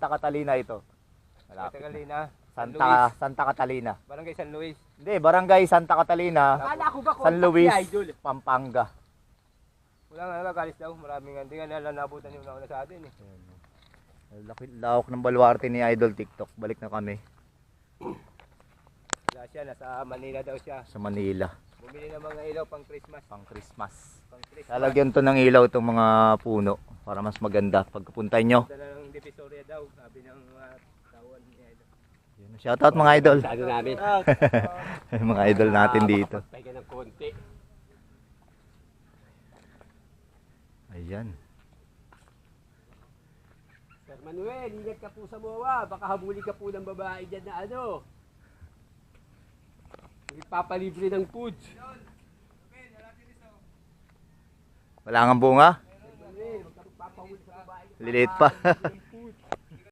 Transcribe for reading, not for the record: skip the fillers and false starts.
Santa Catalina ito. Malapit na. Catalina. Santa Catalina. Barangay San Luis. Hindi, Barangay Santa Catalina, Akala ko ba San Luis, contact si Idol? Pampanga. Wala nga nagalis daw. Maraming hindi nga nila nabutan yung nauna sa atin eh. Laki lawak ng baluarte ni Idol TikTok. Balik na kami Wala siya, nasa Manila daw siya. sa Manila. Bumili ng mga ilaw pang Christmas. Pang Christmas. Pang Christmas. Lalagyan to ng ilaw itong mga puno para mas maganda pagkapunta nyo. Dala ng Divisoria daw, sabi ng tawon ni Idol. Shoutout mga idol. Ano namin? Mga idol natin dito. Pahinga ng konti. Ayan. Sir Manuel, ingat ka po sa MOA. Baka habuli ka po ng babae dyan na ano. Ipapalibre ng food. Wala nga bunga. Sir Manuel, huwag ka magpapahuli sa babae. Liliit pa.